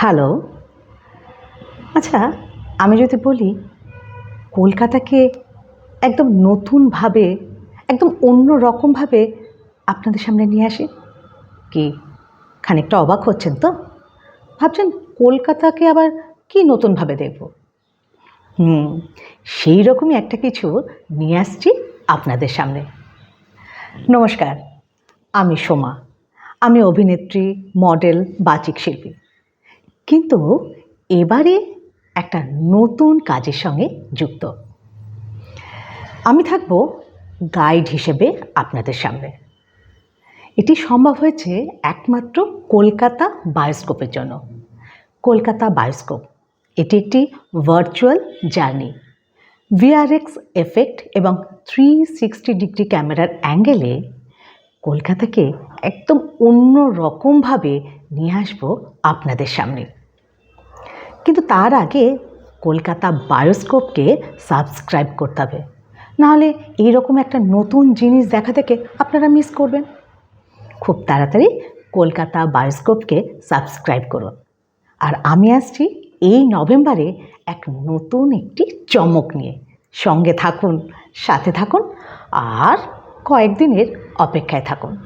Hello. আচ্ছা, আমি যদি বলি কলকাতাকে একদম নতুনভাবে, একদম অন্য রকমভাবে আপনাদের সামনে নিয়ে আসি, কি খানিকটা অবাক হচ্ছেন তো? ভাবছেন কলকাতাকে আবার কি নতুনভাবে দেখব? হুম, সেই রকমই একটা কিছু নিয়ে আসছি আপনাদের সামনে। নমস্কার, আমি সোমা। আমি অভিনেত্রী, মডেল, বাচিক শিল্পী। কিন্তু এবারে একটা নতুন কাজের সঙ্গে যুক্ত। আমি থাকব গাইড হিসেবে আপনাদের সামনে। এটি সম্ভব হয়েছে একমাত্র কলকাতা বায়োস্কোপের জন্য। কলকাতা বায়োস্কোপ এটি একটি ভার্চুয়াল জার্নি। ভিআরএক্স এফেক্ট এবং 360 ডিগ্রি ক্যামেরার অ্যাঙ্গেলে কলকাতাকে একদম অন্য রকমভাবে নিয়ে আসবো আপনাদের সামনে। কিন্তু তার আগে কলকাতা বায়োস্কোপকে সাবস্ক্রাইব করতে হবে, নাহলে এইরকম একটা নতুন জিনিস দেখা থেকে আপনারা মিস করবেন। খুব তাড়াতাড়ি কলকাতা বায়োস্কোপকে সাবস্ক্রাইব করুন। আর আমি আসছি এই নভেম্বরে এক নতুন একটি চমক নিয়ে। সঙ্গে থাকুন, সাথে থাকুন আর কয়েকদিনের অপেক্ষায় থাকুন।